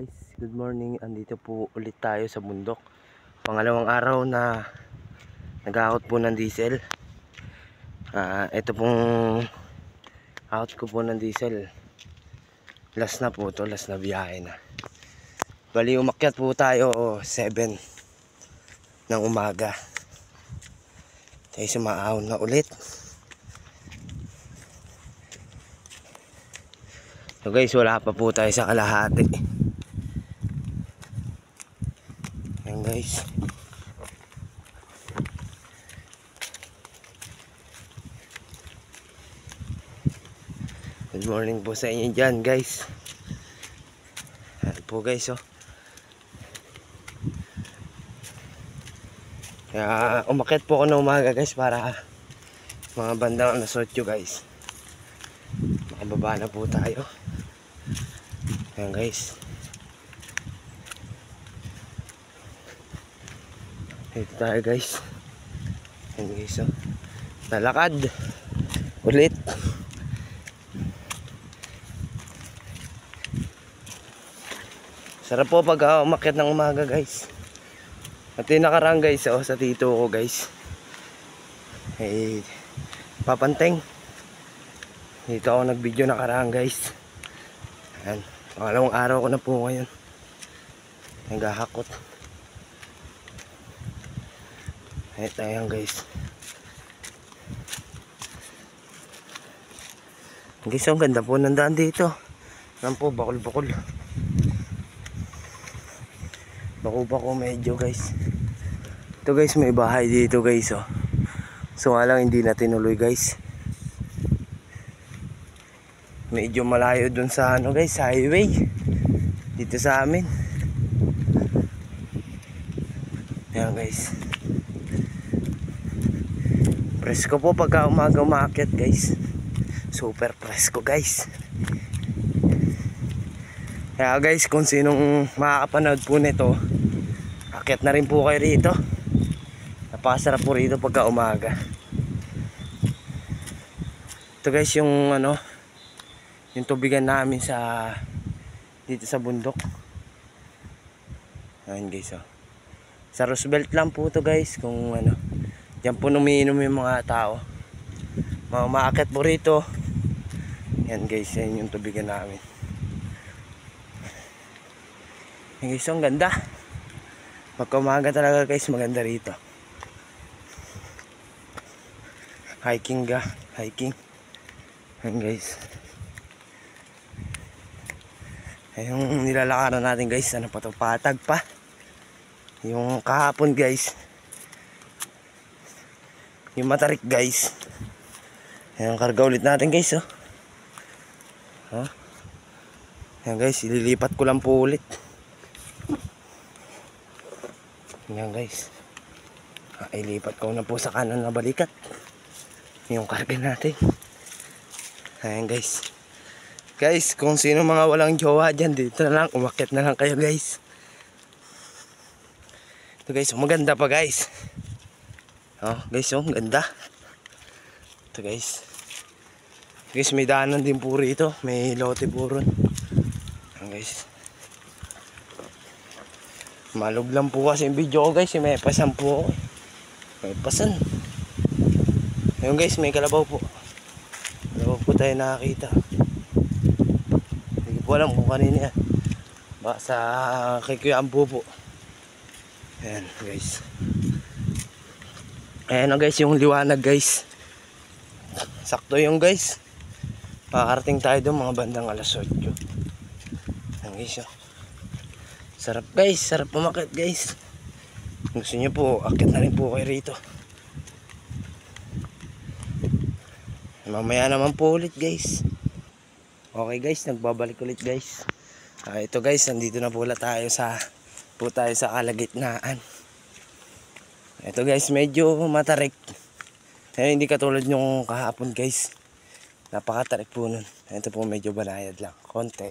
guys, good morning. Andito po ulit tayo sa bundok. Pangalawang araw na nag-out po ng diesel. Ito pong out ko po ng diesel. Last na po to, last na biyahe na. Bali umakyat po tayo 7 ng umaga. Tayo sumaahon na ulit. So guys, wala pa po tayo sa kalahati. Ayan guys. Good morning po sa inyo dyan guys. Ayan po guys Kaya umakyat po ako na umaga guys para mga bandang alas 8 guys. Makababa na po tayo. Ayan guys. Ito tayo guys. Ayan guys Lalakad ulit. Sarap po pag umakyat ng umaga guys. At yung nakaraan guys sa tito ko guys, papanteng. Dito ako nag video nakaraan guys. Ayan, pangalawang araw ko na po ngayon naghahakot. Ito yan guys. Guys, ang ganda po ng daan dito. Ayan po, bakol-bakol. Bako medyo guys. Ito guys, may bahay dito guys So nga lang hindi na tinuloy guys. Medyo malayo dun sa guys, sa highway dito sa amin. Ayan guys. Presko po pagka umaga umakyat guys. Super presko guys. Kaya guys, kung sinong makakapanood po nito, akyat na rin po kayo rito. Napakasarap po rito pagka umaga. Ito guys yung yung tubigan namin dito sa bundok. Ayan guys Sa Roosevelt lang po to guys. Kung diyan po umiinom yung mga tao. Maakyat po rito. Ayan guys, yan yung tubigan namin. Ayan guys, ang ganda. Pagka umaga talaga guys, maganda rito. Hiking. Ayan guys. Yung nilalakaran natin guys, patag pa. Yung kahapon guys, yung matarik guys. Ayan, karga ulit natin guys Ayan guys, ililipat ko lang po ulit. Ayan guys, ilipat ko na po sa kanan na balikat yung karga natin. Ayan guys. Guys, kung sino mga walang jowa dyan, dito na lang, umakyat na lang kayo guys. Ito guys, maganda pa guys. Guys, ganda. Ito guys. Guys, may daanan din po rito. May lote po ron. Ayan guys. Malog lang po kasi yung video ko guys. May pasan po ako. May pasan. Ayun guys, may kalabaw po. Kalabaw po tayo nakakita. Hindi po alam kung kanina yan. Baka sa kay Kuya Ambo po. Ayan guys. Ayan guys, yung liwanag guys. Sakto yung guys. Makakarating tayo doon mga bandang alas 8. Ayan guys Sarap guys, sarap pumakit guys. Gusto nyo po, akit na rin po kayo rito. Mamaya naman po ulit guys. Okay guys, nagbabalik ulit guys. Ito guys, nandito na po tayo sa kalagitnaan. Ito guys, medyo matarik. Hindi katulad yung kahapon guys. Napakatarik po nun. Ito po medyo banayad lang, konti.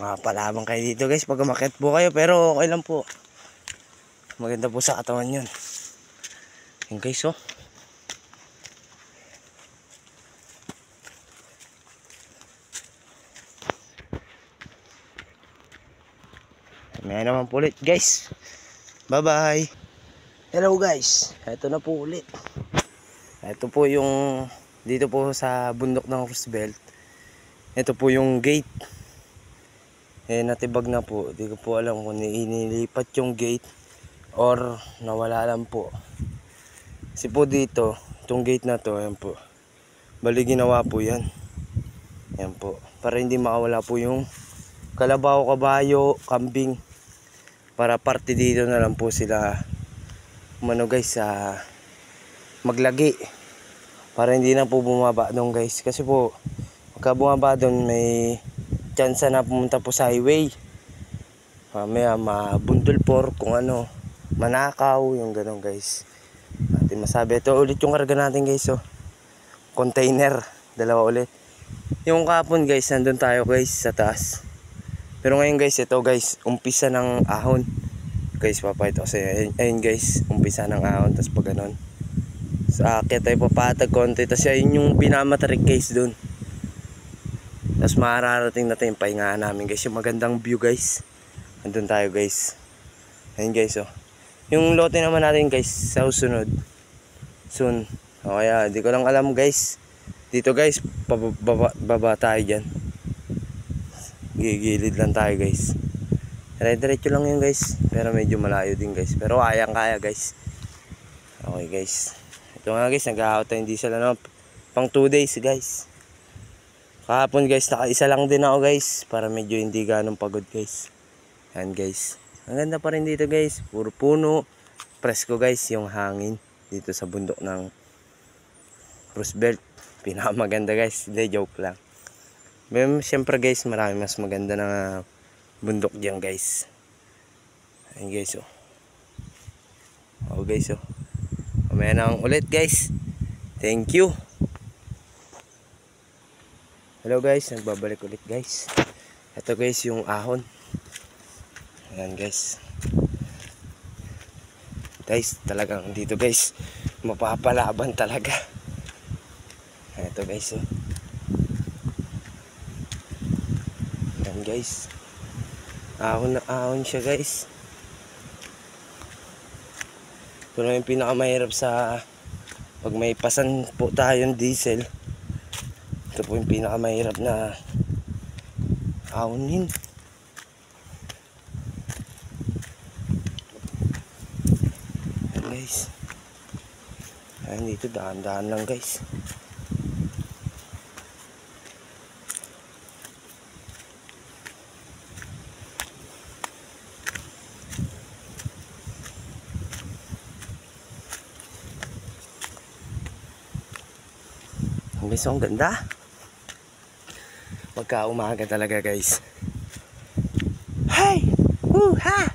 Mapalabang kayo dito guys pag umakyat po kayo, pero okay lang po. Maganda po sa katawan yun. Yung guys May naman po ulit guys. Bye bye. Hello guys, ito na po ulit. Ito po yung dito po sa bundok ng Roosevelt. Ito po yung gate. Natibag na po. Di ko po alam kung inilipat yung gate or nawala lang po. Kasi po dito, itong gate na to, ayan po. Bali ginawa po yan. Ayan po. Para hindi makawala po yung kalabaw, kabayo, kambing. Para parte dito na lang po sila guys maglagi. Para hindi na po bumaba doon guys. Kasi po pagka bumaba doon may chance na pumunta po sa highway. Mamaya mabundol por kung ano, manakaw, yung ganun guys. Natin masabi. Ito ulit yung karga natin guys. Container. Dalawa ulit. Yung kapon guys, nandun tayo guys sa taas. Pero ngayon guys, ito guys, umpisa ng ahon. Guys, papayito kasi ayun guys, umpisa ng ahon. Tapos pag ganun, sa akyat tayo papatag konti. Tapos ayun yung pinamatarik guys dun. Tapos mararating natin yung pahingaan namin guys. Yung magandang view guys. Nandun tayo guys. Ayun guys yung lote naman natin guys, sa susunod soon. O kaya, di ko lang alam guys. Dito guys, baba tayo dyan. Gigilid lang tayo guys. Diretso lang yun guys. Pero medyo malayo din guys. Pero kaya guys. Okay guys. Ito nga guys, nag-ahot tayong diesel pang 2 days guys. Kahapon guys, naka-isa lang din ako guys. Para medyo hindi ganong pagod guys. Yan guys. Ang ganda pa rin dito guys. Puro puno. Presko guys yung hangin. Dito sa bundok ng Roosevelt. Pinakamaganda guys. Hindi, joke lang. Siyempre guys, marami mas maganda na bundok dyan guys. Ayun guys Oh guys Mamaya na ulit guys. Thank you. Hello guys, nagbabalik ulit guys. Ito guys yung ahon. Ayan guys. Guys, talagang dito guys, mapapalaban talaga. Ito guys Ayan guys. Ahon na ahon siya guys. Ito na yung pinakamahirap sa pag may pasan po tayong diesel. Ito po yung pinakamahirap na ahonin. Ayan guys. Ayan dito, dahan-dahan lang guys. Guys, ang ganda. Pagka umaga talaga guys. Hey! Ha!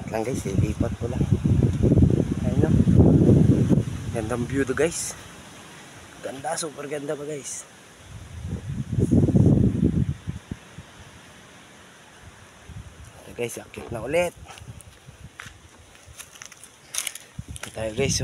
Lang guys, lipat ko lang. Ayun gandang view to guys. Ganda, super ganda pa guys. Okay guys, akit na ulit. Tayo guys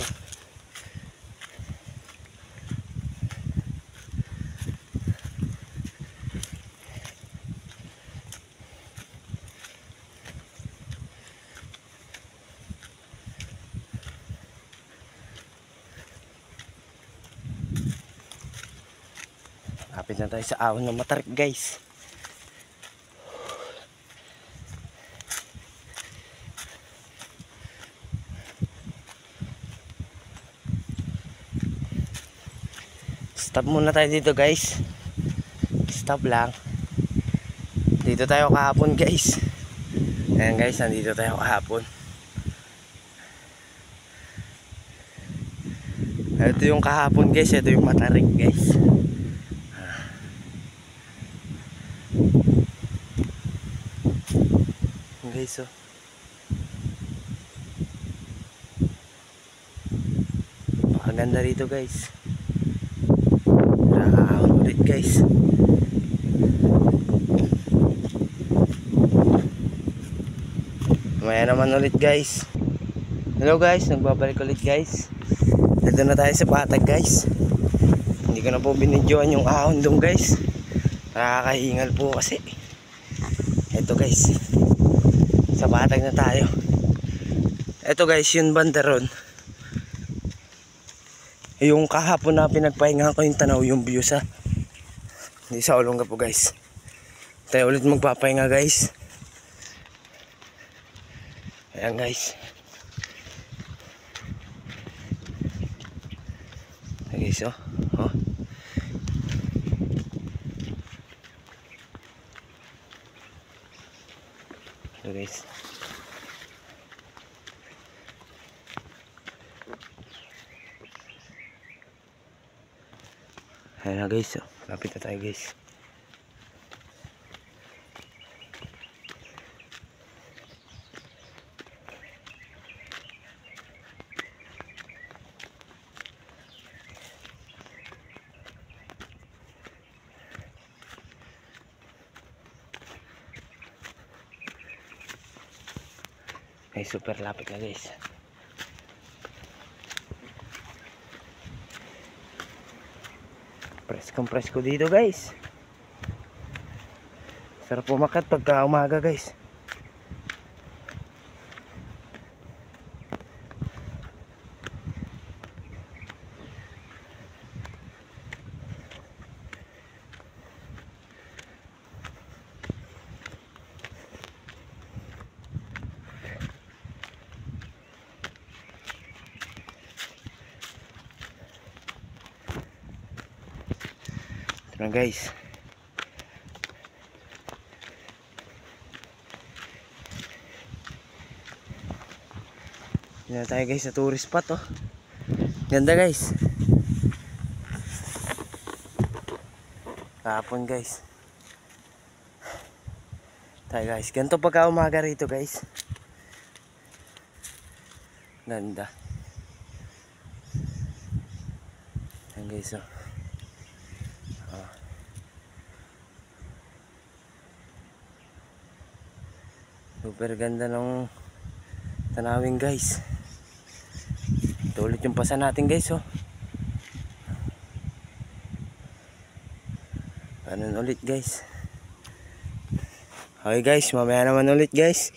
Lapit na tayo sa ahon ng Matarik guys. Stop muna tayo dito guys. Stop lang. Dito tayo kahapon guys. Ayan guys, nandito tayo kahapon. Ito yung kahapon guys. Ito yung Matarik guys. Guys pakaganda rito guys. Ulit guys. Mamaya naman ulit guys. Hello guys, nagbabalik ulit guys. Dito na tayo sa patag guys. Hindi ko na po binidyoan yung ahon doon guys. Nakakahingal po kasi. Ito guys, sa Batag na tayo. Ito guys, yung banda ron, yung kahapon na pinagpahinga ko yung tanaw, yung view sa Olonga po guys. Tayo ulit magpapahinga guys. Ayan guys. Ayan guys, oh. Oh. Ayan guys. Ayan na guys, oh. Lapit na tayo guys. Ay, super lapit na guys. Presko dito guys. Sarap umakyat pagka umaga guys. Ito na guys. Yan na tayo guys sa tourist spot, oh. Ganda guys. Kahapon guys. Tayo guys. Ganito pagka umaga rito guys. Ganda. Yan guys, oh. Super ganda ng tanawin guys. Ito ulit yung pasa natin guys, oh. Ganun ulit guys. Okay guys, mamaya naman ulit guys.